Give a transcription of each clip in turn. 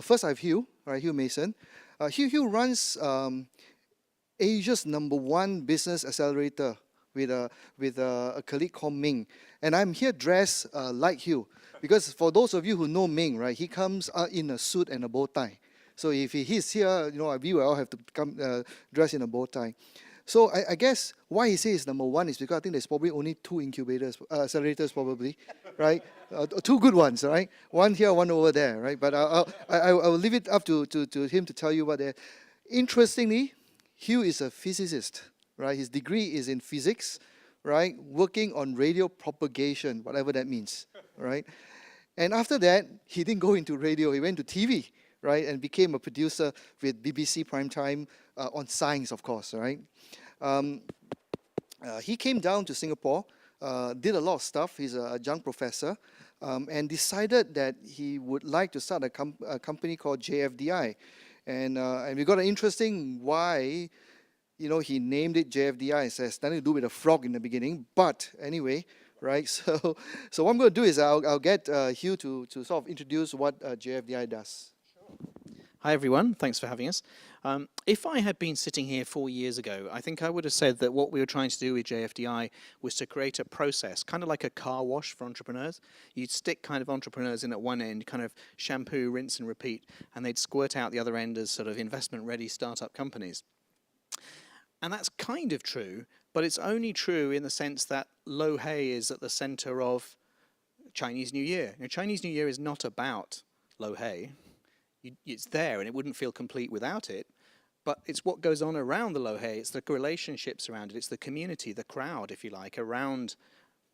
First, I have Hugh, right? Hugh Mason. Hugh runs Asia's #1 business accelerator with a colleague called Ming, and I'm here dressed like Hugh because for those of you who know Ming, right, he comes in a suit and a bow tie. So if he's here, we will all have to come dress in a bow tie. So I guess why he says #1 is because I think there's probably only 2 accelerators probably, right? 2 good ones, right? One here, one over there, right? But I'll leave it up to him to tell you what they're. Interestingly, Hugh is a physicist, right? His degree is in physics, right? Working on radio propagation, whatever that means, right? And after that, he didn't go into radio, he went to TV, right? And became a producer with BBC Primetime on science, of course, right? He came down to Singapore, did a lot of stuff. He's a adjunct professor, and decided that he would like to start a company called JFDI. And we got an interesting why, he named it JFDI. It has nothing to do with a frog in the beginning, but anyway, right? So what I'm going to do is I'll get Hugh to sort of introduce what JFDI does. Hi everyone, thanks for having us. If I had been sitting here 4 years ago, I think I would have said that what we were trying to do with JFDI was to create a process, kind of like a car wash for entrepreneurs. You'd stick kind of entrepreneurs in at one end, kind of shampoo, rinse and repeat, and they'd squirt out the other end as sort of investment-ready startup companies. And that's kind of true, but it's only true in the sense that Lo Hei is at the center of Chinese New Year. Chinese New Year is not about Lo Hei. It's there and it wouldn't feel complete without it, but it's what goes on around the Lo Hei. It's the relationships around it. It's the community, the crowd, if you like, around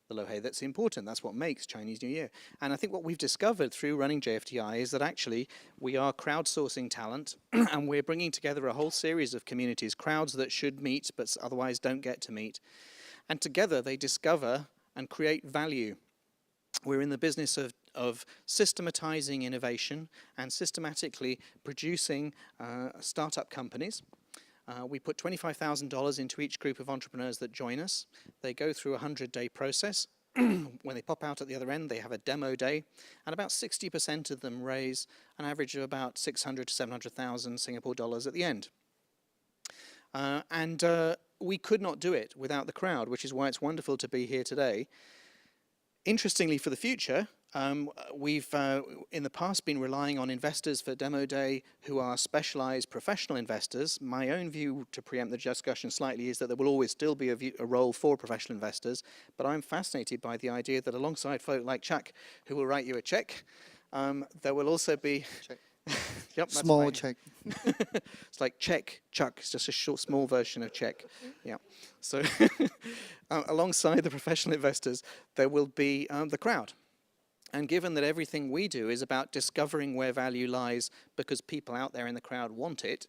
the Lo Hei that's important. That's what makes Chinese New Year. And I think what we've discovered through running JFDI is that actually we are crowdsourcing talent and we're bringing together a whole series of communities, crowds that should meet but otherwise don't get to meet. And together they discover and create value. We're in the business of systematizing innovation and systematically producing startup companies. We put $25,000 into each group of entrepreneurs that join us. They go through a 100-day process. When they pop out at the other end, they have a demo day, and about 60% of them raise an average of about 600 to 700,000 Singapore dollars at the end. We could not do it without the crowd, which is why it's wonderful to be here today. Interestingly, for the future, we've in the past been relying on investors for Demo Day who are specialized professional investors. My own view, to preempt the discussion slightly, is that there will always still be a role for professional investors, but I'm fascinated by the idea that alongside folk like CHAK, who will write you a check, there will also be... Check. Yep, small check. It's like CHAK. It's just a short, small version of check. Yeah. So alongside the professional investors, there will be the crowd. And given that everything we do is about discovering where value lies because people out there in the crowd want it,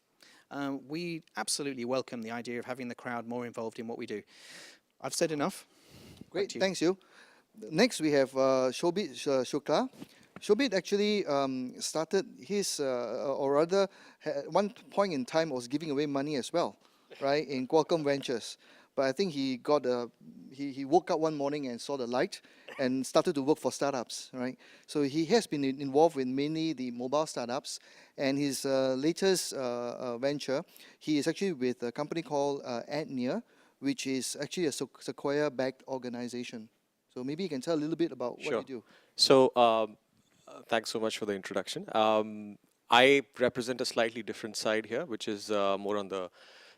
we absolutely welcome the idea of having the crowd more involved in what we do. I've said enough. Great, thanks, Hugh. Next, we have Shobhit Shukla. Shobhit actually started his, or rather, at one point in time was giving away money as well, right, in Qualcomm Ventures. But I think he got he woke up one morning and saw the light and started to work for startups, right? So he has been involved with mainly the mobile startups, and his latest venture, he is actually with a company called AdNear, which is actually a Sequoia-backed organization. So maybe you can tell a little bit about what you do. So thanks so much for the introduction. I represent a slightly different side here, which is more on the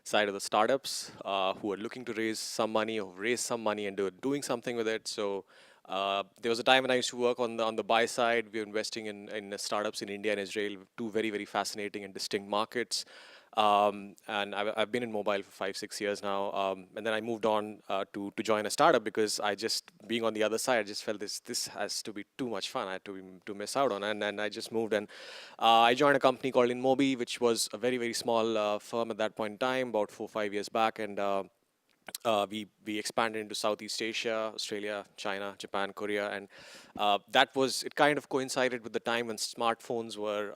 side of the startups who are looking to raise some money or raise some money and doing something with it. So there was a time when I used to work on the buy side. We were investing in startups in India and Israel, two very, very fascinating and distinct markets. And I've been in mobile for 5-6 years now. And then I moved on to join a startup because I just, being on the other side, I just felt this has to be too much fun. I had to miss out on it. And I just moved and I joined a company called InMobi, which was a very, very small firm at that point in time, about 4 or 5 years back. And we expanded into Southeast Asia, Australia, China, Japan, Korea, and it kind of coincided with the time when smartphones were,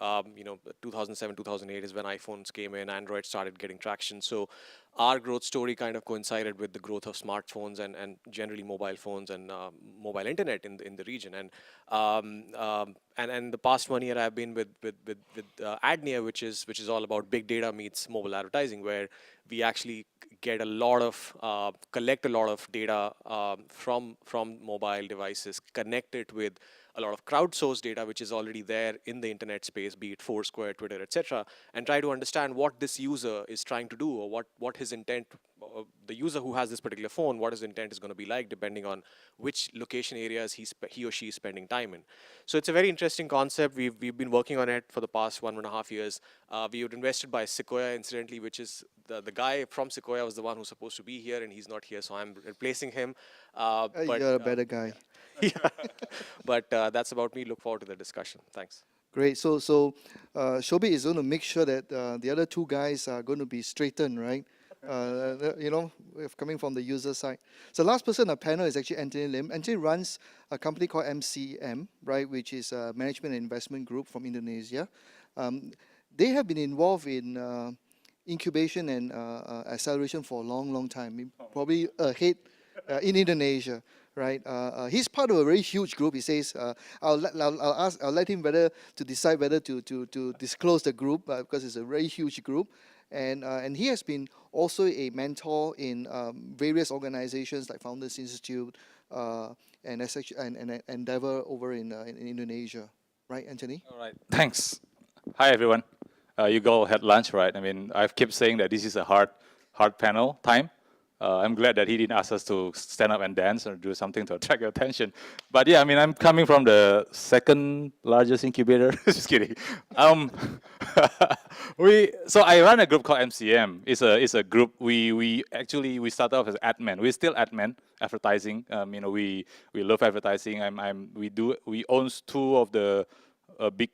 2007, 2008 is when iPhones came in, Android started getting traction. So our growth story kind of coincided with the growth of smartphones and generally mobile phones and mobile internet in the region. And the past 1 year I've been with AdNear, which is all about big data meets mobile advertising, where we actually get a lot of collect a lot of data from mobile devices, connect it with a lot of crowdsourced data which is already there in the internet space, be it Foursquare, Twitter, etc., and try to understand what this user is trying to do, or what his intent, the user who has this particular phone, what his intent is going to be like depending on which location areas he or she is spending time in. So it's a very interesting concept. We've been working on it for the past 1.5 years. We were invested by Sequoia, incidentally, which is the guy from Sequoia was the one who's supposed to be here, and he's not here, so I'm replacing him. You're a better guy. Yeah. But that's about me. Look forward to the discussion. Thanks. Great. So Shobhit is going to make sure that the other two guys are going to be straightened, right? Coming from the user side. So last person on the panel is actually Antonny Liem. Antonny runs a company called MCM, right, which is a management and investment group from Indonesia. They have been involved in incubation and acceleration for a long, long time, probably ahead in Indonesia. Right, he's part of a very huge group. He says, "I'll let him to decide whether to disclose the group because it's a very huge group." And he has been also a mentor in various organizations like Founders Institute and Endeavor over in Indonesia. Right, Anthony? All right. Thanks. Hi, everyone. You all had lunch, right? I mean, I've kept saying that this is a hard panel time. I'm glad that he didn't ask us to stand up and dance or do something to attract your attention. But yeah, I mean, I'm coming from the second largest incubator. Just kidding. So I run a group called MCM. It's a group. We started off as AdMen. We're still AdMen, advertising. We love advertising. We own two of the big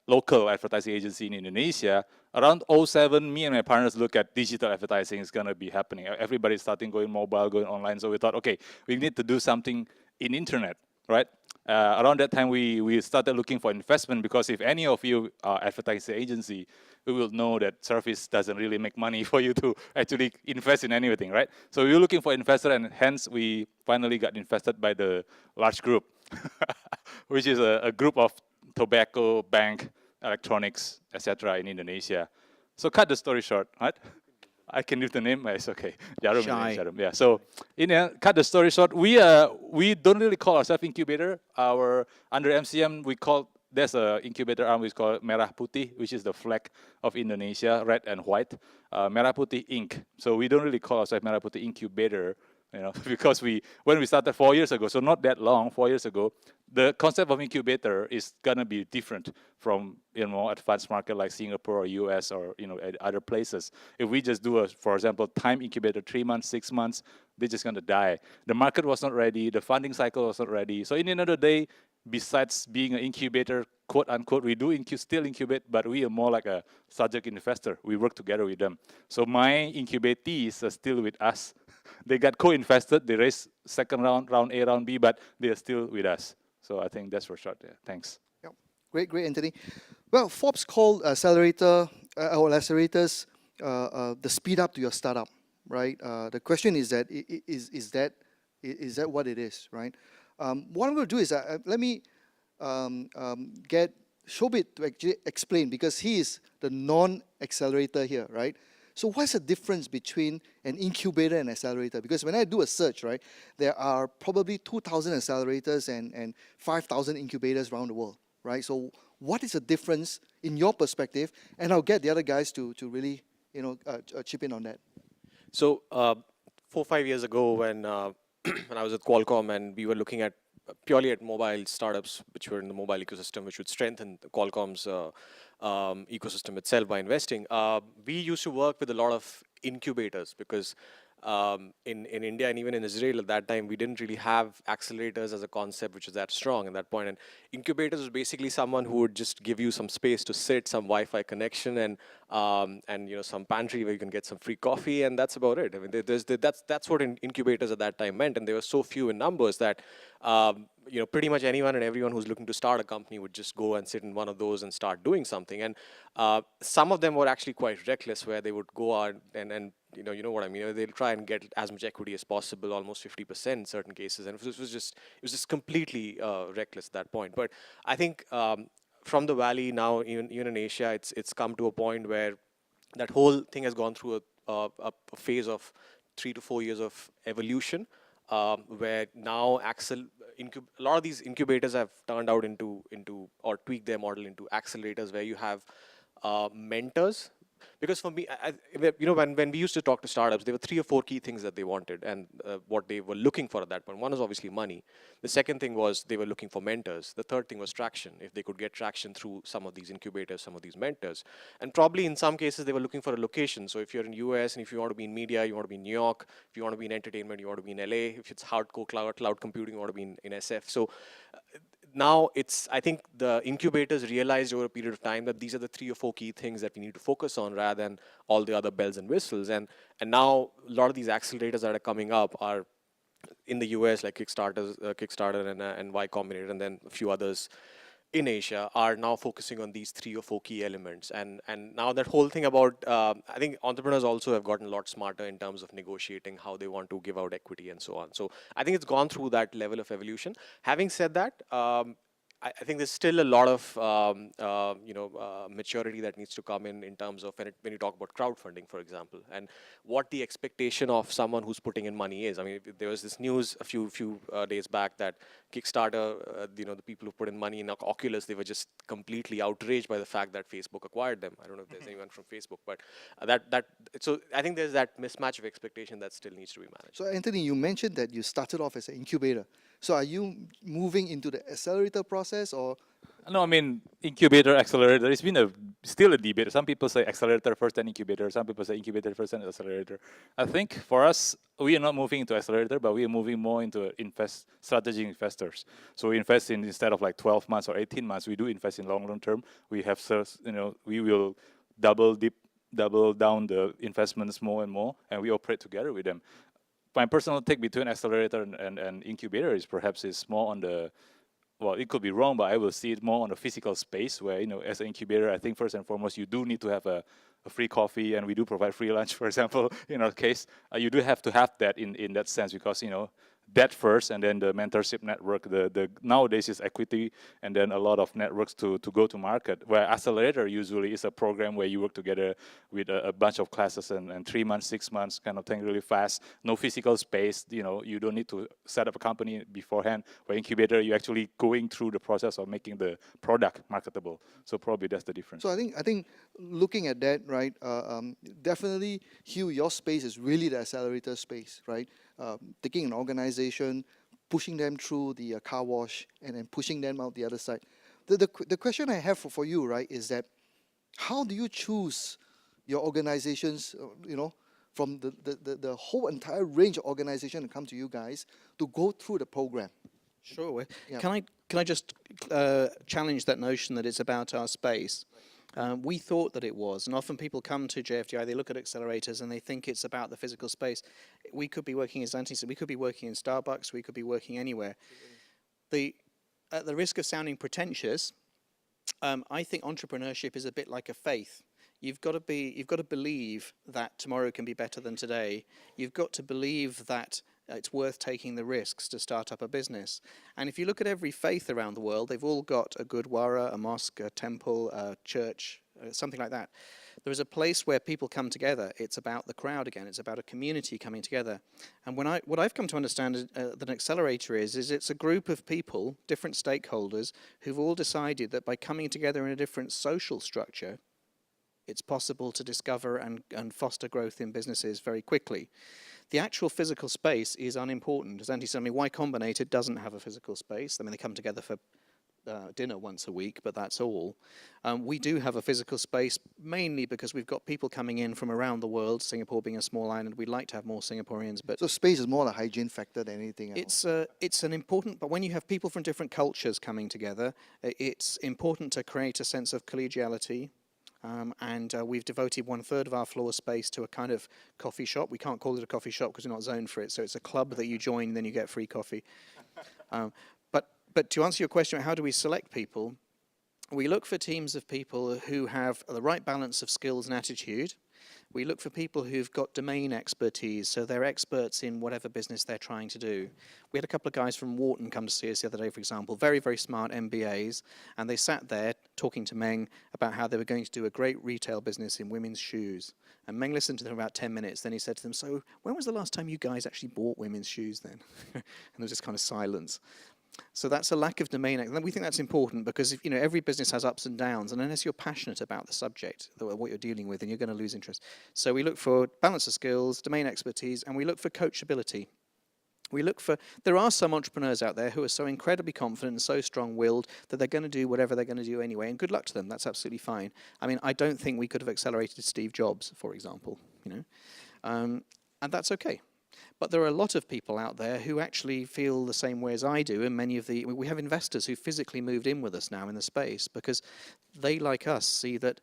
local advertising agency in Indonesia. Around 2007, me and my partners look at digital advertising is going to be happening. Everybody's starting going mobile, going online. So we thought, okay, we need to do something in internet, right? Around that time, we started looking for investment, because if any of you are advertising agency, we will know that service doesn't really make money for you to actually invest in anything, right? So we were looking for investor, and hence we finally got invested by the large group, which is a group of tobacco, bank, electronics, etc. in Indonesia. So cut the story short, right? I can leave the name, it's okay. Jarum. Yeah. So cut the story short, we don't really call ourselves incubator. Under MCM there's a incubator arm which is called Merah Putih, which is the flag of Indonesia, red and white. Merah Putih Inc. So we don't really call ourselves Merah Putih Incubator, because when we started 4 years ago, so not that long, 4 years ago, the concept of incubator is gonna be different from advanced market like Singapore or US or other places. If we just do for example, time incubator 3 months, 6 months, they're just gonna die. The market was not ready, the funding cycle was not ready. So in the end of the day, besides being an incubator, quote unquote, we do still incubate, but we are more like a subject investor. We work together with them. So my incubatees are still with us. They got co-invested, they raised second round A, round B, but they are still with us. So I think that's for short. Yeah. Thanks. Yep. Great, Anthony. Well, Forbes called accelerators the speed up to your startup, right? The question is that what it is, right? What I'm going to do is let me get Shobhit to actually explain, because he is the non-accelerator here, right? So what's the difference between an incubator and accelerator? Because when I do a search, right, there are probably 2,000 accelerators and 5,000 incubators around the world, right? So what is the difference in your perspective? And I'll get the other guys to really, chip in on that. So 4 or 5 years ago, when when I was at Qualcomm and we were looking at purely at mobile startups which were in the mobile ecosystem, which would strengthen Qualcomm's ecosystem itself by investing, we used to work with a lot of incubators, because in India and even in Israel at that time, we didn't really have accelerators as a concept which was that strong at that point. And incubators was basically someone who would just give you some space to sit, some Wi-Fi connection, and some pantry where you can get some free coffee, and that's about it. I mean, that's what incubators at that time meant, and they were so few in numbers that pretty much anyone and everyone who's looking to start a company would just go and sit in one of those and start doing something. And some of them were actually quite reckless, where they would go out and you know what I mean. They'll try and get as much equity as possible, almost 50% in certain cases, and it was just completely reckless at that point. But I think from the Valley now, even in Asia, it's come to a point where that whole thing has gone through a phase of 3 to 4 years of evolution, where now a lot of these incubators have turned out into or tweaked their model into accelerators, where you have mentors. Because for me, when we used to talk to startups, there were 3 or 4 key things that they wanted, and what they were looking for at that point. One is obviously money. The second thing was they were looking for mentors. The third thing was traction, if they could get traction through some of these incubators, some of these mentors. And probably in some cases, they were looking for a location. So if you're in US and if you want to be in media, you want to be in New York. If you want to be in entertainment, you want to be in LA. If it's hardcore cloud computing, you want to be in SF. So now I think the incubators realized over a period of time that these are the 3 or 4 key things that we need to focus on, rather than all the other bells and whistles. And now a lot of these accelerators that are coming up are in the US, like Kickstarter and Y Combinator, and then a few others in Asia, are now focusing on these 3 or 4 key elements. And now that whole thing about, I think entrepreneurs also have gotten a lot smarter in terms of negotiating how they want to give out equity and so on. So I think it's gone through that level of evolution. Having said that, I think there's still a lot of maturity that needs to come in terms of when you talk about crowdfunding, for example, and what the expectation of someone who's putting in money is. I mean, there was this news a few days back that Kickstarter, the people who put in money in Oculus, they were just completely outraged by the fact that Facebook acquired them. I don't know if there's anyone from Facebook, but so I think there's that mismatch of expectation that still needs to be managed. So Anthony, you mentioned that you started off as an incubator. So are you moving into the accelerator process, or? No, I mean, incubator, accelerator, it's been still a debate. Some people say accelerator first, then incubator. Some people say incubator first, then accelerator. I think for us, we are not moving into accelerator, but we are moving more into strategic investors. So we invest in, instead of like 12 months or 18 months, we do invest in long term. We have, we will double down the investments more and more, and we operate together with them. My personal take between accelerator and incubator is perhaps it's more on the, well, it could be wrong, but I will see it more on the physical space where, as an incubator, I think first and foremost, you do need to have a free coffee, and we do provide free lunch, for example, in our case. You do have to have that in that sense, because, that first, and then the mentorship network, the nowadays is equity, and then a lot of networks to go to market, where accelerator usually is a program where you work together with a bunch of classes and 3 months, 6 months kind of thing, really fast, no physical space, you don't need to set up a company beforehand. Where incubator, you're actually going through the process of making the product marketable. So probably that's the difference. So I think looking at that, right, definitely, Hugh, your space is really the accelerator space, right? Taking an organization, pushing them through the car wash, and then pushing them out the other side. The question I have for you, right, is that how do you choose your organizations, from the whole entire range of organizations that come to you guys to go through the program? Sure. Yeah. Can I just challenge that notion that it's about our space? We thought that it was, and often people come to JFDI, they look at accelerators and they think it's about the physical space. We could be working, as Anthony said, we could be working in Starbucks, we could be working anywhere. At the risk of sounding pretentious, I think entrepreneurship is a bit like a faith. You've got to believe that tomorrow can be better than today. You've got to believe that it's worth taking the risks to start up a business. And if you look at every faith around the world, they've all got a gurdwara, a mosque, a temple, a church, something like that. There is a place where people come together. It's about the crowd again. It's about a community coming together. And what I've come to understand that an accelerator is it's a group of people, different stakeholders, who've all decided that by coming together in a different social structure, it's possible to discover and foster growth in businesses very quickly. The actual physical space is unimportant. As Andy said, Y Combinator doesn't have a physical space. I mean, they come together for dinner once a week, but that's all. We do have a physical space, mainly because we've got people coming in from around the world, Singapore being a small island. We'd like to have more Singaporeans. But so space is more a hygiene factor than anything else. It's an important, but when you have people from different cultures coming together, it's important to create a sense of collegiality. And we've devoted 1/3 of our floor space to a kind of coffee shop. We can't call it a coffee shop because we're not zoned for it. So it's a club that you join, then you get free coffee. But to answer your question, how do we select people? We look for teams of people who have the right balance of skills and attitude. We look for people who've got domain expertise, so they're experts in whatever business they're trying to do. We had a couple of guys from Wharton come to see us the other day, for example, very, very smart MBAs, and they sat there talking to Meng about how they were going to do a great retail business in women's shoes. And Meng listened to them for about 10 minutes, then he said to them, so when was the last time you guys actually bought women's shoes then? And there was this kind of silence. So that's a lack of domain. And we think that's important because if, every business has ups and downs, and unless you're passionate about the subject, what you're dealing with, then you're going to lose interest. So we look for balance of skills, domain expertise, and we look for coachability. There are some entrepreneurs out there who are so incredibly confident and so strong-willed that they're going to do whatever they're going to do anyway, and good luck to them. That's absolutely fine. I mean, I don't think we could have accelerated Steve Jobs, for example, and that's okay. But there are a lot of people out there who actually feel the same way as I do, and we have investors who physically moved in with us now in the space because they, like us, see that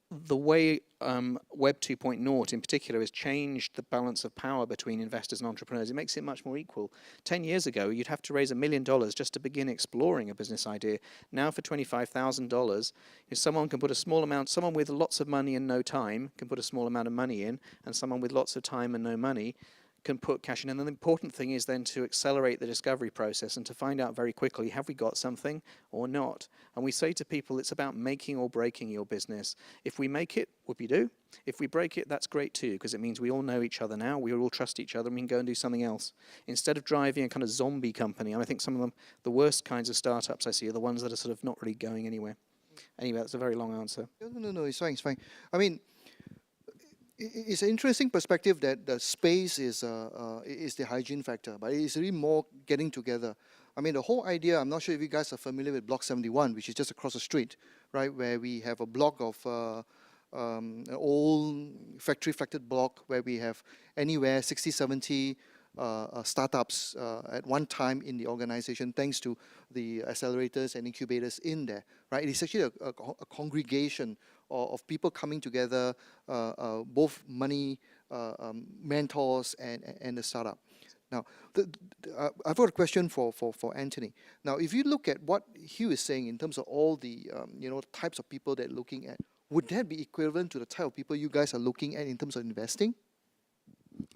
the way Web 2.0 in particular has changed the balance of power between investors and entrepreneurs. It makes it much more equal. 10 years ago, you'd have to raise $1 million just to begin exploring a business idea. Now for $25,000, someone can put a small amount, someone with lots of money and no time can put a small amount of money in, and someone with lots of time and no money can put cash in. And the important thing is then to accelerate the discovery process and to find out very quickly, have we got something or not? And we say to people, it's about making or breaking your business. If we make it, whoopee-doo. If we break it, that's great too, because it means we all know each other now, we all trust each other, and we can go and do something else. Instead of driving a kind of zombie company, and I think some of them, the worst kinds of startups I see are the ones that are sort of not really going anywhere. Anyway, that's a very long answer. No, it's fine, it's fine. I mean, it's an interesting perspective that the space is the hygiene factor, but it's really more getting together. I mean, the whole idea, I'm not sure if you guys are familiar with Block 71, which is just across the street, right, where we have a block of an old factory-flatted block where we have anywhere 60, 70 startups at one time in the organization, thanks to the accelerators and incubators in there, right? It is actually a congregation of people coming together, both money, mentors, and the startup. Now, I've got a question for Anthony. Now, if you look at what Hugh is saying in terms of all the types of people that looking at, would that be equivalent to the type of people you guys are looking at in terms of investing?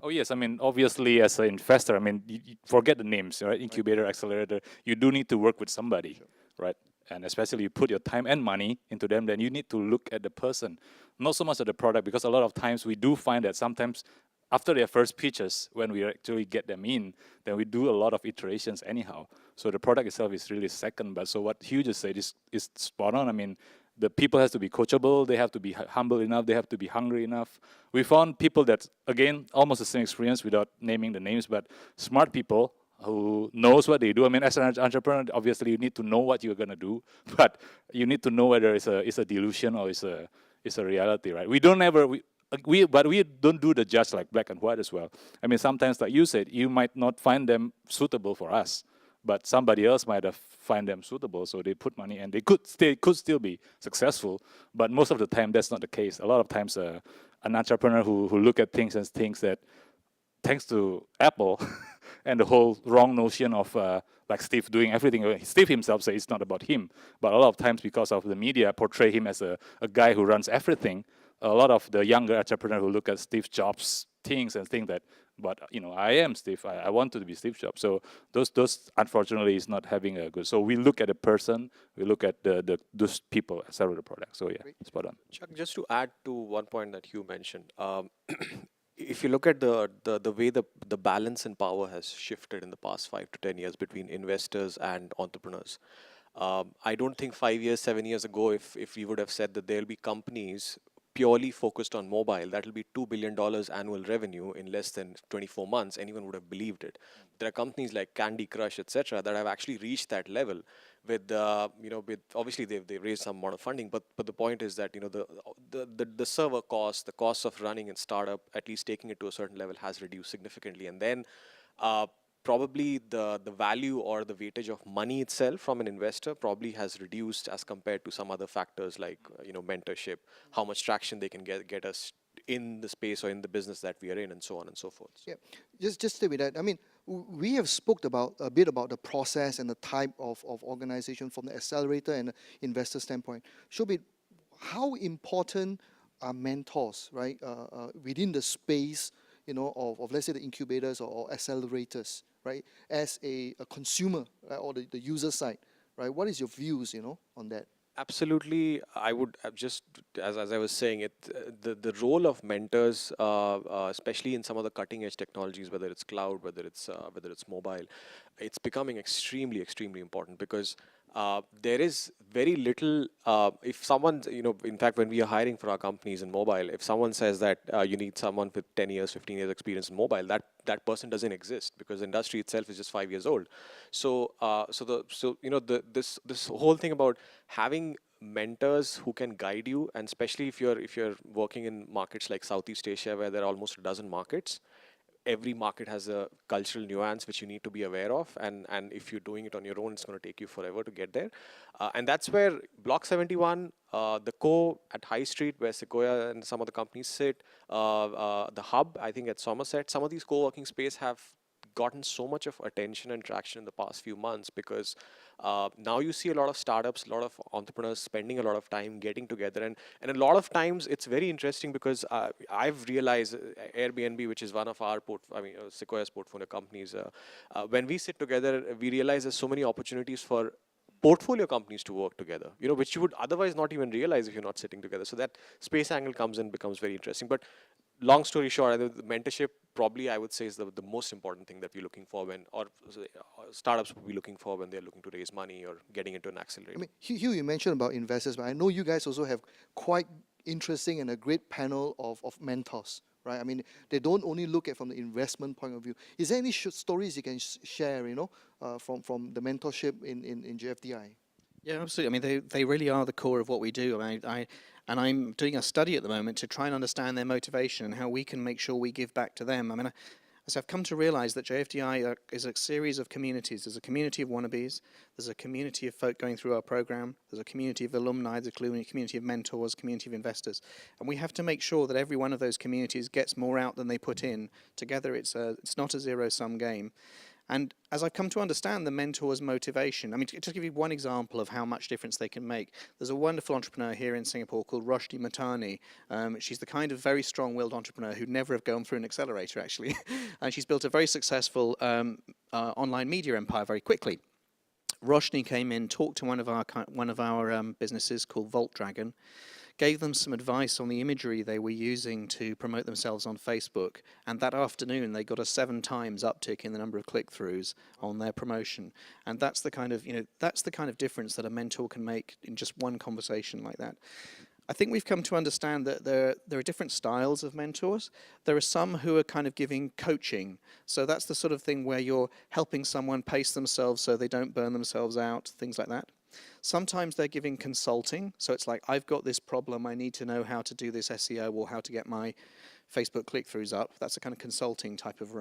Oh yes, I mean, obviously as an investor, I mean, you forget the names, right? Incubator, accelerator, you do need to work with somebody, right? And especially you put your time and money into them, then you need to look at the person, not so much at the product, because a lot of times we do find that sometimes after their first pitches, when we actually get them in, then we do a lot of iterations anyhow. So the product itself is really second, but so what Hugh just said is spot on. I mean, the people have to be coachable, they have to be humble enough, they have to be hungry enough. We found people that, again, almost the same experience without naming the names, but smart people who knows what they do. I mean, as an entrepreneur, obviously you need to know what you're gonna do, but you need to know whether it's a delusion or it's a reality, right? We don't do the judge like black and white as well. I mean, sometimes, like you said, you might not find them suitable for us, but somebody else might have find them suitable, so they put money, and they could still be successful. But most of the time, that's not the case. A lot of times, an entrepreneur who look at things and thinks that, thanks to Apple and the whole wrong notion of like Steve doing everything. Steve himself says it's not about him, but a lot of times because of the media portray him as a guy who runs everything. A lot of the younger entrepreneurs who look at Steve Jobs things and think that, but I am Steve. I want to be Steve Jobs. So those unfortunately is not having a good. So we look at a person, we look at those people as the product. So yeah, spot on. Chuck, just to add to one point that Hugh mentioned, if you look at the way the balance in power has shifted in the past 5 to 10 years between investors and entrepreneurs, I don't think 5 years, 7 years ago, if we would have said that there'll be companies purely focused on mobile, that will be $2 billion annual revenue in less than 24 months, anyone would have believed it. There are companies like Candy Crush, etc., that have actually reached that level with, with obviously they've raised some amount of funding, but the point is that, the server cost, the cost of running a startup, at least taking it to a certain level, has reduced significantly. And then probably the value or the weightage of money itself from an investor probably has reduced as compared to some other factors like mentorship, how much traction they can get us in the space or in the business that we are in, and so on and so forth. Yeah, just stay with that. I mean, we have spoke about a bit about the process and the type of organization from the accelerator and the investor standpoint. Shobhit, how important are mentors, right, within the space, you know, of let's say the incubators or accelerators, right, as a consumer, right, or the user side, right? What is your views, you know, on that? Absolutely, I would just, as I was saying, the role of mentors, especially in some of the cutting edge technologies, whether it's cloud, whether it's mobile, it's becoming extremely important, because there is very little. If someone, in fact, when we are hiring for our companies in mobile, if someone says that you need someone with 10 years, 15 years experience in mobile, that person doesn't exist, because the industry itself is just 5 years old. So, this whole thing about having mentors who can guide you, and especially if you're working in markets like Southeast Asia, where there are almost a dozen markets. Every market has a cultural nuance which you need to be aware of, and if you're doing it on your own, it's going to take you forever to get there. And that's where Block 71, the at High Street, where Sequoia and some of the companies sit, the hub, I think, at Somerset, some of these co-working space have gotten so much of attention and traction in the past few months, because now you see a lot of startups, a lot of entrepreneurs spending a lot of time getting together, and a lot of times it's very interesting, because I've realized Airbnb, which is one of our Sequoia's portfolio companies, when we sit together, we realize there's so many opportunities for portfolio companies to work together, which you would otherwise not even realize if you're not sitting together. So that space angle comes in, becomes very interesting. But long story short, the mentorship probably, I would say, is the most important thing that we're looking for or startups will be looking for when they're looking to raise money or getting into an accelerator. I mean, Hugh, you mentioned about investors, but I know you guys also have quite interesting and a great panel of mentors, right? I mean, they don't only look at from the investment point of view. Is there any stories you can share, from the mentorship in JFDI? Yeah, absolutely. I mean, they really are the core of what we do. I'm doing a study at the moment to try and understand their motivation and how we can make sure we give back to them. I mean, as I've come to realize that JFDI is a series of communities. There's a community of wannabes, there's a community of folk going through our program, there's a community of alumni, there's a community of mentors, community of investors. And we have to make sure that every one of those communities gets more out than they put in. Together, it's not a zero-sum game. And as I've come to understand the mentor's motivation, I mean, to give you one example of how much difference they can make, there's a wonderful entrepreneur here in Singapore called Roshni Matani. She's the kind of very strong-willed entrepreneur who'd never have gone through an accelerator, actually. And she's built a very successful online media empire very quickly. Roshni came in, talked to one of our businesses called Vault Dragon, gave them some advice on the imagery they were using to promote themselves on Facebook, and that afternoon they got a 7 times uptick in the number of click-throughs on their promotion. And that's the kind of difference that a mentor can make in just one conversation like that. I think we've come to understand that there are different styles of mentors. There are some who are kind of giving coaching. So that's the sort of thing where you're helping someone pace themselves so they don't burn themselves out, things like that. Sometimes they're giving consulting. So it's like, I've got this problem, I need to know how to do this SEO or how to get my Facebook click-throughs up. That's a kind of consulting type of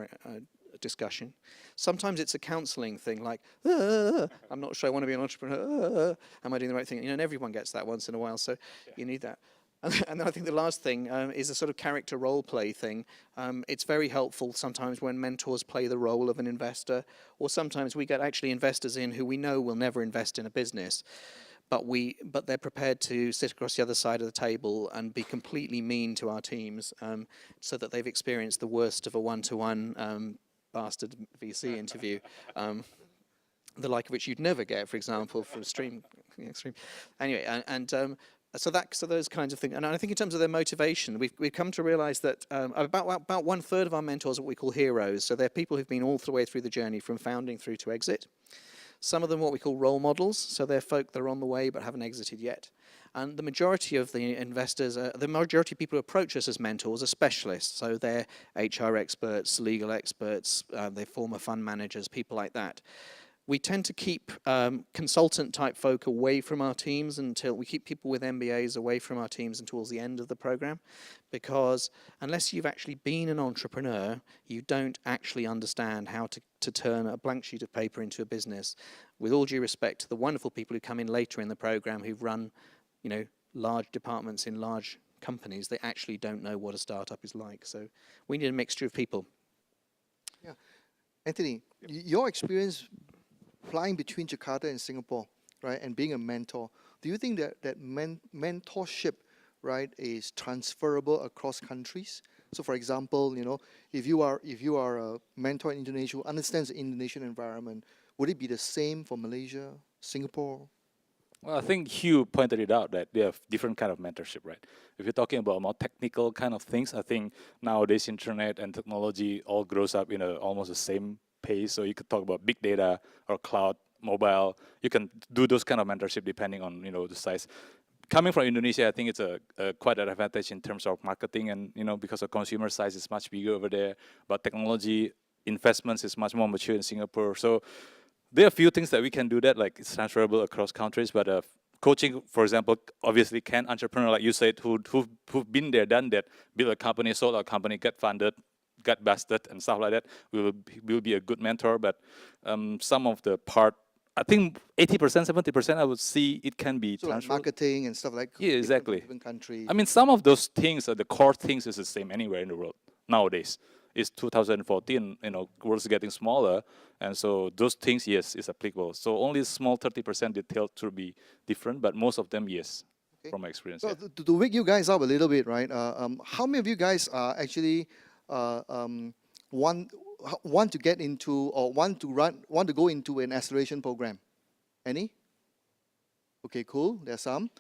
discussion. Sometimes it's a counseling thing, like, I'm not sure I want to be an entrepreneur, am I doing the right thing? And everyone gets that once in a while, so you need that. And then I think the last thing is a sort of character role play thing. It's very helpful sometimes when mentors play the role of an investor, or sometimes we get actually investors in who we know will never invest in a business, but they're prepared to sit across the other side of the table and be completely mean to our teams, so that they've experienced the worst of a one-to-one bastard VC interview. The like of which you'd never get, for example, from Stream. Anyway, so those kinds of things. And I think in terms of their motivation, we've come to realize that about 1/3 of our mentors are what we call heroes. So they're people who've been all the way through the journey from founding through to exit. Some of them what we call role models. So they're folk that are on the way but haven't exited yet. And the majority of the investors, the majority of people who approach us as mentors are specialists. So they're HR experts, legal experts, they're former fund managers, people like that. We tend to keep consultant-type folk away from our teams until we keep people with MBAs away from our teams until the end of the program, because unless you've actually been an entrepreneur, you don't actually understand how to turn a blank sheet of paper into a business. With all due respect to the wonderful people who come in later in the program who've run, large departments in large companies, they actually don't know what a startup is like. So we need a mixture of people. Yeah. Anthony, your experience flying between Jakarta and Singapore, right, and being a mentor, do you think that mentorship, right, is transferable across countries? So, for example, if you are a mentor in Indonesia who understands the Indonesian environment, would it be the same for Malaysia, Singapore? Well, I think Hugh pointed it out that they have different kind of mentorship, right? If you're talking about more technical kind of things, I think nowadays internet and technology all grows up in almost the same pace. So you could talk about big data or cloud, mobile. You can do those kind of mentorship depending on the size. Coming from Indonesia, I think it's a quite an advantage in terms of marketing, and because the consumer size is much bigger over there, but technology investments is much more mature in Singapore. So there are a few things that we can do that, like it's transferable across countries, but coaching, for example, obviously can entrepreneur, like you said, who've been there, done that, build a company, sold a company, get funded, got busted and stuff like that, will be a good mentor. But some of the part, I think 80%, 70%, I would see it can be So like transferable. marketing and stuff like Yeah, exactly. different countries. I mean, some of those things, the core things, is the same anywhere in the world nowadays. It's 2014, world's getting smaller, and so those things, yes, is applicable. So only small 30% detail to be different, but most of them, yes, Okay. from my experience. So Yeah. to wake you guys up a little bit, right? How many of you guys are actually want to get into or want to go into an acceleration program? Any? Okay, cool. There's some.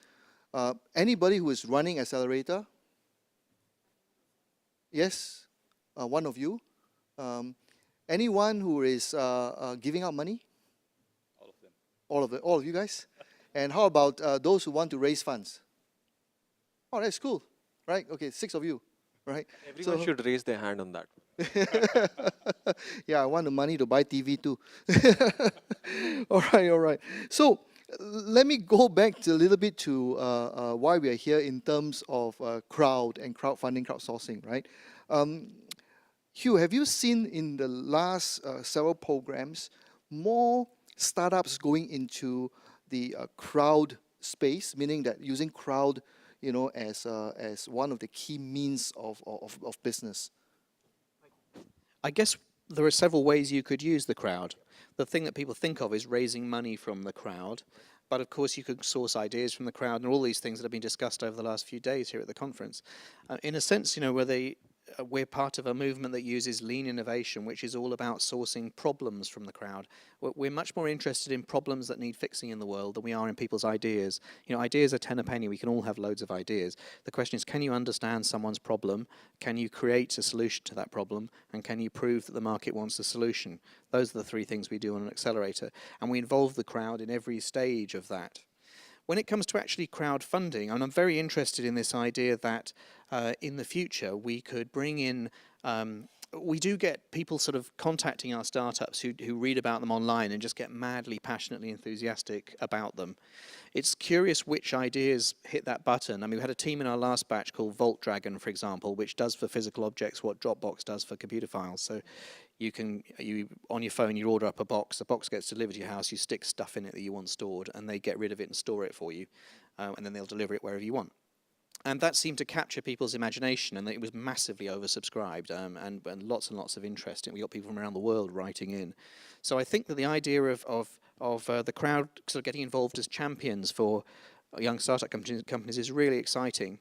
Anybody who is running accelerator? Yes, one of you. Anyone who is giving out money? All of them. All of you guys. And how about those who want to raise funds? Oh, that's cool, right? Okay, 6 of you, right? Everyone should raise their hand on that. Yeah, I want the money to buy TV too. All right, all right. So let me go back a little bit to why we are here in terms of crowd and crowdfunding, crowdsourcing, right? Hugh, have you seen in the last several programs more startups going into the crowd space, meaning that using crowd, as one of the key means of business? I guess there are several ways you could use the crowd. The thing that people think of is raising money from the crowd, but of course you could source ideas from the crowd and all these things that have been discussed over the last few days here at the conference. In a sense, we're part of a movement that uses lean innovation, which is all about sourcing problems from the crowd. We're much more interested in problems that need fixing in the world than we are in people's ideas. Ideas are 10 a penny. We can all have loads of ideas. The question is, can you understand someone's problem? Can you create a solution to that problem? And can you prove that the market wants a solution? Those are the 3 things we do on an accelerator. And we involve the crowd in every stage of that. When it comes to actually crowdfunding, and I'm very interested in this idea that in the future we could bring in, we do get people sort of contacting our startups who read about them online and just get madly, passionately enthusiastic about them. It's curious which ideas hit that button. I mean, we had a team in our last batch called Vault Dragon, for example, which does for physical objects what Dropbox does for computer files. So you on your phone, you order up a box, the box gets delivered to your house, you stick stuff in it that you want stored, and they get rid of it and store it for you, and then they'll deliver it wherever you want. And that seemed to capture people's imagination, and it was massively oversubscribed, and lots and lots of interest. And we got people from around the world writing in. So I think that the idea of the crowd sort of getting involved as champions for young startup companies is really exciting.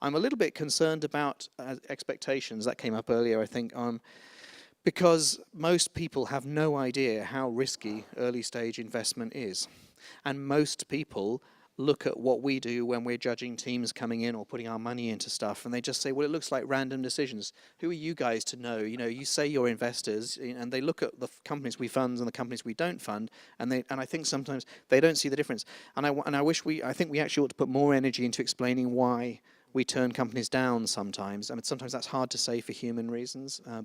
I'm a little bit concerned about expectations. That came up earlier, I think, because most people have no idea how risky early stage investment is. And most people look at what we do when we're judging teams coming in or putting our money into stuff, and they just say, well, it looks like random decisions. Who are you guys to know? You say you're investors, and they look at the companies we fund and the companies we don't fund, and I think sometimes they don't see the difference. And I think we actually ought to put more energy into explaining why we turn companies down sometimes. I mean, sometimes that's hard to say for human reasons, I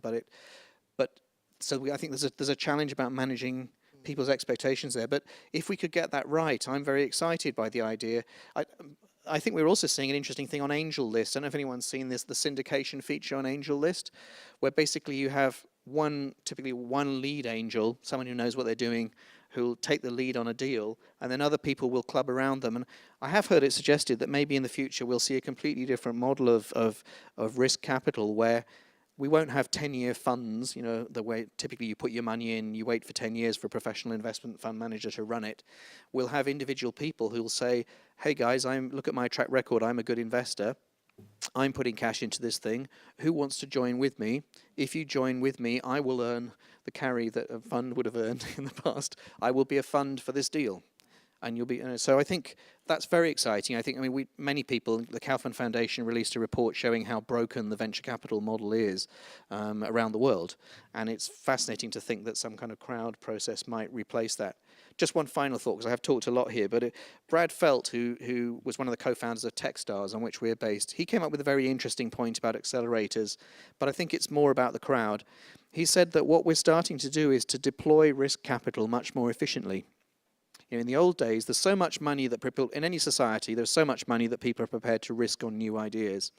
think there's a challenge about managing people's expectations there. But if we could get that right, I'm very excited by the idea. I think we're also seeing an interesting thing on Angel List. I don't know if anyone's seen this, the syndication feature on Angel List, where basically you have typically one lead angel, someone who knows what they're doing, who'll take the lead on a deal, and then other people will club around them. And I have heard it suggested that maybe in the future we'll see a completely different model of risk capital, where we won't have 10-year funds, you know, the way typically you put your money in, you wait for 10 years for a professional investment fund manager to run it. We'll have individual people who will say, hey guys, look at my track record, I'm a good investor. I'm putting cash into this thing. Who wants to join with me? If you join with me, I will earn the carry that a fund would have earned in the past. I will be a fund for this deal. And you'll be, so I think that's very exciting. I mean, many people, the Kaufman Foundation released a report showing how broken the venture capital model is around the world. And it's fascinating to think that some kind of crowd process might replace that. Just one final thought, because I have talked a lot here, but Brad Felt, who was one of the co-founders of Techstars, on which we're based, he came up with a very interesting point about accelerators, but I think it's more about the crowd. He said that what we're starting to do is to deploy risk capital much more efficiently. You know, in the old days, there's so much money that people, in any society, there's so much money that people are prepared to risk on new ideas.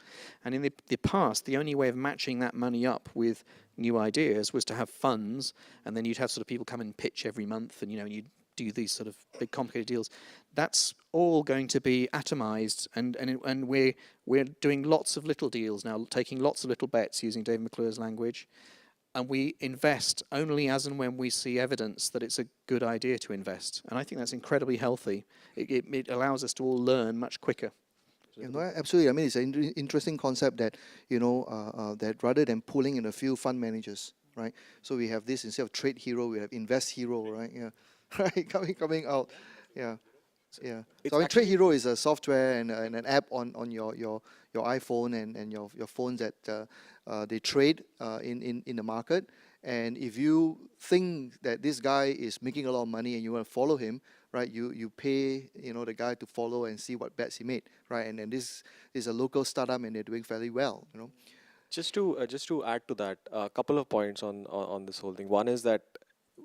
And in the past, the only way of matching that money up with new ideas was to have funds, and then you'd have sort of people come and pitch every month, and, you know, you'd do these sort of big complicated deals. That's all going to be atomized, and we're doing lots of little deals now, taking lots of little bets, using Dave McClure's language. And we invest only as and when we see evidence that it's a good idea to invest. And I think that's incredibly healthy. It allows us to all learn much quicker. You know, absolutely. I mean, it's an interesting concept that, you know, that rather than pulling in a few fund managers, right? So we have this, instead of trade hero, we have invest hero, right? Yeah, right, coming out. Yeah. Yeah. So I mean, Trade Hero is a software and an app on your iPhone and your phones that they trade in the market. And if you think that this guy is making a lot of money and you want to follow him, right? You pay, you know, the guy to follow and see what bets he made, right? And this is a local startup and they're doing fairly well, you know. Just to add to that, a couple of points on this whole thing. One is that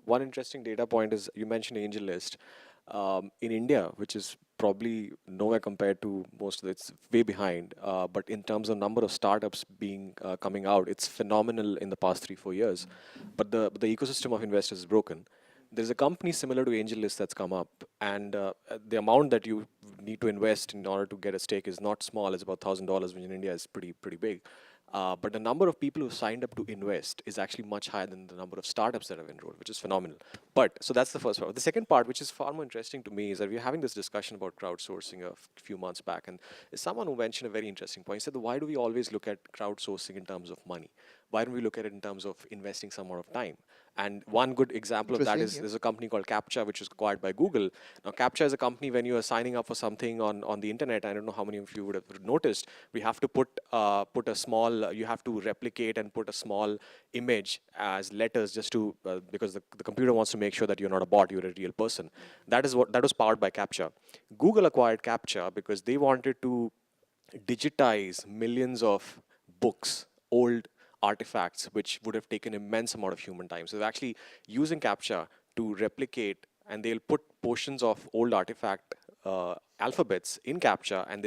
one interesting data point is you mentioned AngelList. In India, which is probably nowhere compared to most of it, it's way behind. But in terms of number of startups being coming out, it's phenomenal in the past 3-4 years. But the ecosystem of investors is broken. There's a company similar to AngelList that's come up, and the amount that you need to invest in order to get a stake is not small. It's about $1,000, which in India is pretty big. But the number of people who signed up to invest is actually much higher than the number of startups that have enrolled, which is phenomenal. But so that's the first part. The second part, which is far more interesting to me, is that we're having this discussion about crowdsourcing a few months back, and someone who mentioned a very interesting point. He said, why do we always look at crowdsourcing in terms of money? Why don't we look at it in terms of investing some amount of time? And one good example of that is there's a company called CAPTCHA, which was acquired by Google. Now, CAPTCHA is a company when you are signing up for something on the internet. I don't know how many of you would have noticed. We have to put a small, you have to replicate and put a small image as letters just to, because the computer wants to make sure that you're not a bot, you're a real person. That was powered by CAPTCHA. Google acquired CAPTCHA because they wanted to digitize millions of books, old artifacts, which would have taken immense amount of human time. So they're actually using CAPTCHA to replicate, and they'll put portions of old artifact alphabets in CAPTCHA, and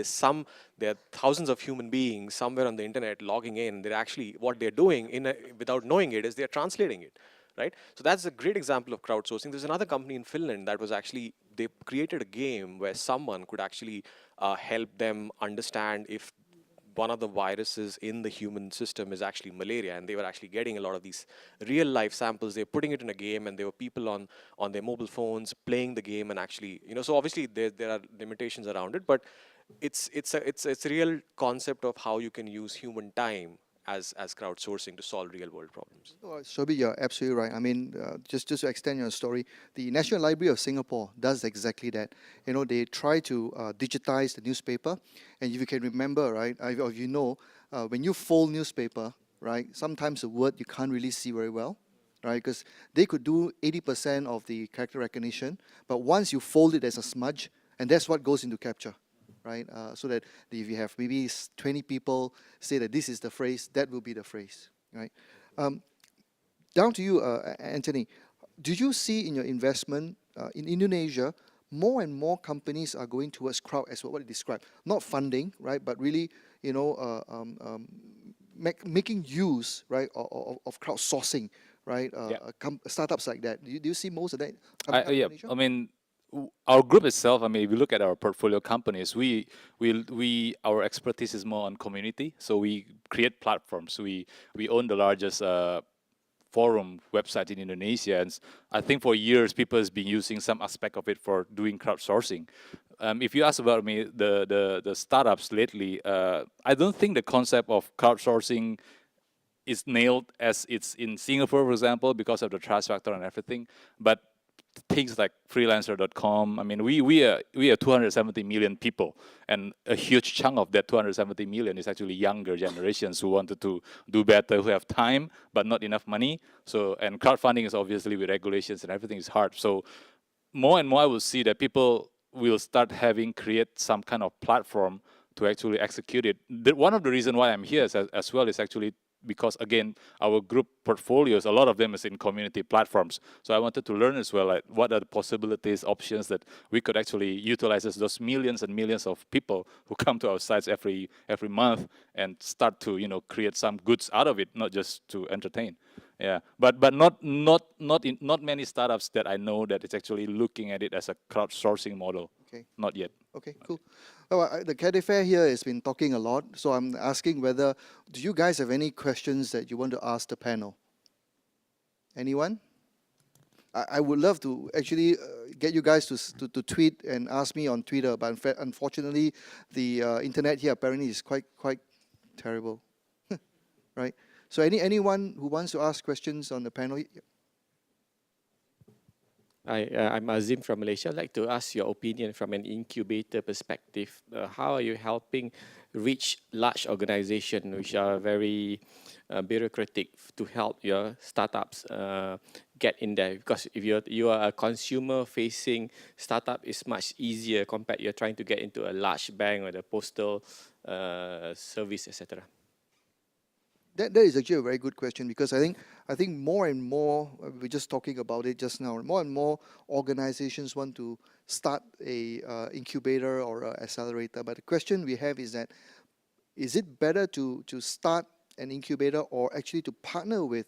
there are thousands of human beings somewhere on the internet logging in. They're actually, what they're doing without knowing it is they're translating it, right? So that's a great example of crowdsourcing. There's another company in Finland that was actually, they created a game where someone could actually help them understand if one of the viruses in the human system is actually malaria, and they were actually getting a lot of these real life samples. They're putting it in a game, and there were people on their mobile phones playing the game, and actually, you know, so obviously there are limitations around it, but it's a real concept of how you can use human time as crowdsourcing to solve real world problems. Shobhit, you're absolutely right. I mean, just to extend your story, the National Library of Singapore does exactly that. You know, they try to digitize the newspaper, and if you can remember, right, or you know, when you fold newspaper, right, sometimes the word you can't really see very well, right, because they could do 80% of the character recognition, but once you fold it as a smudge, and that's what goes into CAPTCHA. Right, so that if you have maybe 20 people say that this is the phrase, that will be the phrase, right? Down to you, Anthony. Do you see in your investment in Indonesia, more and more companies are going towards crowd as what you described, not funding, right, but really, you know, making use, right, of crowdsourcing, right? Startups like that. Do you see most of that coming out of Yeah, Malaysia? I mean, our group itself, I mean, if you look at our portfolio companies, our expertise is more on community. So we create platforms. We own the largest forum website in Indonesia, and I think for years people has been using some aspect of it for doing crowdsourcing. If you ask about me, the startups lately, I don't think the concept of crowdsourcing is nailed as it's in Singapore, for example, because of the trust factor and everything. But things like freelancer.com, I mean, we are 270 million people, and a huge chunk of that 270 million is actually younger generations who wanted to do better, who have time but not enough money. So, and crowdfunding is obviously with regulations and everything is hard. So more and more I will see that people will start create some kind of platform to actually execute it. One of the reasons why I'm here as well is actually because, again, our group portfolios, a lot of them is in community platforms. So I wanted to learn as well, like, what are the possibilities, options that we could actually utilize as those millions and millions of people who come to our sites every month and start to, create some goods out of it, not just to entertain. Yeah, but not many startups that I know that it's actually looking at it as a crowdsourcing model. Okay. Not yet. Okay, cool. The Cadet Fair here has been talking a lot, so I'm asking whether, do you guys have any questions that you want to ask the panel? Anyone? I would love to actually get you guys to tweet and ask me on Twitter, but unfortunately, the internet here apparently is quite terrible, right? So anyone who wants to ask questions on the panel? I'm Azim from Malaysia. I'd like to ask your opinion from an incubator perspective. How are you helping reach large organizations which are very bureaucratic to help your startups get in there? Because if you are a consumer-facing startup, it's much easier compared you're trying to get into a large bank or the postal service, etc. That is actually a very good question, because I think more and more, we're just talking about it just now, more and more organizations want to start a incubator or an accelerator. But the question we have is that, is it better to start an incubator or actually to partner with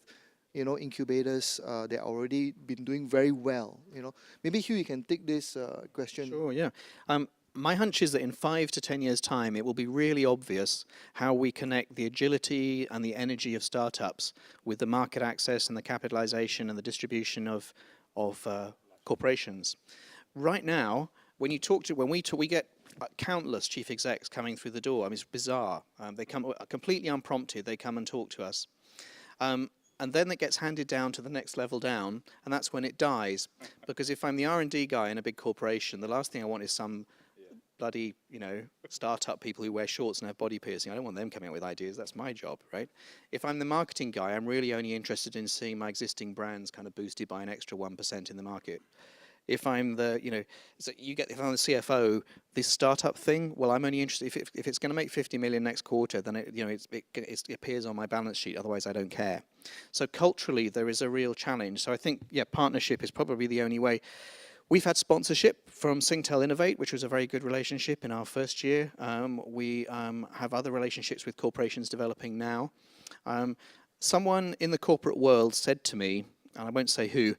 incubators that already been doing very well? Maybe Hugh, you can take this question. Sure, yeah. My hunch is that in 5 to 10 years' time, it will be really obvious how we connect the agility and the energy of startups with the market access and the capitalization and the distribution of corporations. Right now, when we get countless chief execs coming through the door. I mean, it's bizarre. They come completely unprompted. They come and talk to us. And then it gets handed down to the next level down, and that's when it dies. Because if I'm the R&D guy in a big corporation, the last thing I want is some bloody, startup people who wear shorts and have body piercing. I don't want them coming up with ideas. That's my job, right? If I'm the marketing guy, I'm really only interested in seeing my existing brands kind of boosted by an extra 1% in the market. If I'm the, if I'm the CFO, this startup thing, well, I'm only interested if it's going to make 50 million next quarter, then it appears on my balance sheet. Otherwise, I don't care. So culturally, there is a real challenge. So I think, partnership is probably the only way. We've had sponsorship from Singtel Innovate, which was a very good relationship in our first year. We have other relationships with corporations developing now. Someone in the corporate world said to me, and I won't say who,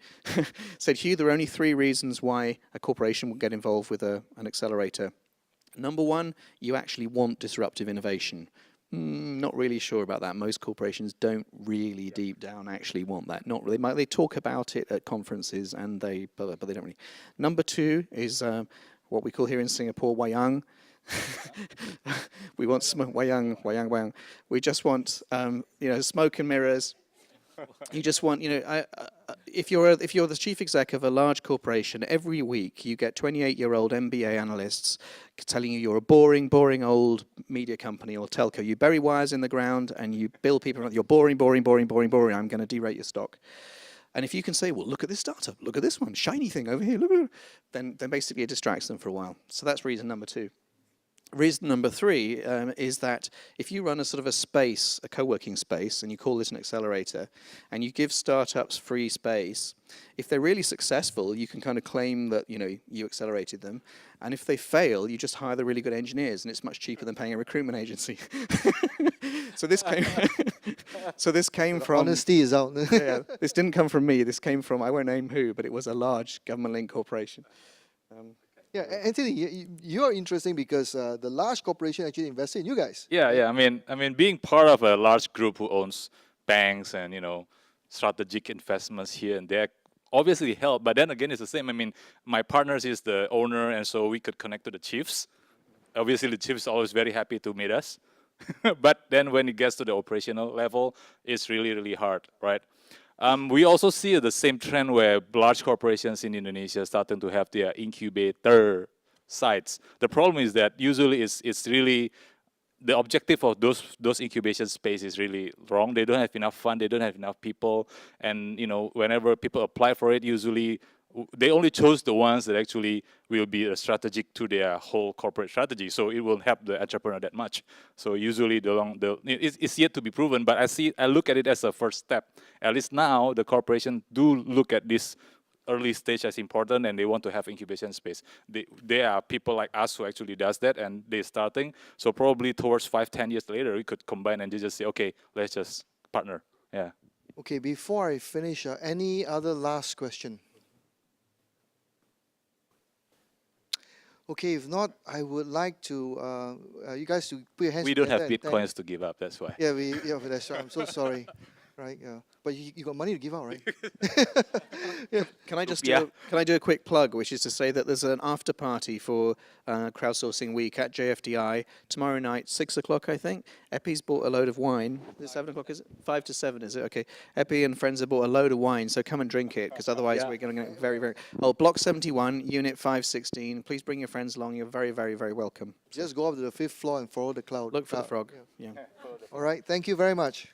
said, Hugh, there are only 3 reasons why a corporation will get involved with an accelerator. Number 1, you actually want disruptive innovation. Not really sure about that. Most corporations don't really deep down actually want that. Not really. They talk about it at conferences, but they don't really. Number 2 is what we call here in Singapore wayang. We want wayang. We just want smoke and mirrors. You just want, if you're the chief exec of a large corporation, every week you get 28-year-old MBA analysts telling you you're a boring old media company or telco. You bury wires in the ground and you bill people. You're boring. I'm going to derate your stock. And if you can say, well, look at this startup, look at this one, shiny thing over here, look at it, then basically it distracts them for a while. So that's reason number 2. Reason number 3 is that if you run a sort of a co-working space, and you call this an accelerator, and you give startups free space, if they're really successful, you can kind of claim that you accelerated them, and if they fail, you just hire the really good engineers, and it's much cheaper than paying a recruitment agency. So this came. So this came from Honesty is out. yeah, this didn't come from me. This came from, I won't name who, but it was a large government-linked corporation. Yeah, Anthony, you're interesting because the large corporation actually invested in you guys. Yeah, yeah. I mean, being part of a large group who owns banks and strategic investments here and there obviously help. But then again, it's the same. I mean, my partners is the owner, and so we could connect to the chiefs. Obviously, the chiefs are always very happy to meet us. But then when it gets to the operational level, it's really, really hard, right? We also see the same trend where large corporations in Indonesia are starting to have their incubator sites. The problem is that usually it's really the objective of those incubation space is really wrong. They don't have enough fund. They don't have enough people, and whenever people apply for it, usually they only chose the ones that actually will be strategic to their whole corporate strategy. So it won't help the entrepreneur that much. So usually it's yet to be proven, but I look at it as a first step. At least now the corporation do look at this early stage as important, and they want to have incubation space. There are people like us who actually does that, and they're starting. So probably towards 5-10 years later, we could combine and just say, okay, let's just partner. Yeah. Okay, before I finish, any other last question? Okay, if not, I would like to you guys to put your hands We don't together have and bitcoins to give up, that's why. Yeah, that's right. I'm so sorry. Right, yeah. But you got money to give out, right? Can I just Yeah. can I do a quick plug, which is to say that there's an after party for Crowdsourcing Week at JFDI tomorrow night, 6 o'clock, I think. Epi's bought a load of wine. Is it 7 o'clock? Is it 5 to 7? Is it okay? Epi and friends have bought a load of wine, so come and drink it, because otherwise we're going to get very, very. Oh, Block 71, Unit 516. Please bring your friends along. You're very, very, very welcome. Just go up to the 5th floor and follow the cloud. Look for the frog. Yeah. All right. Thank you very much.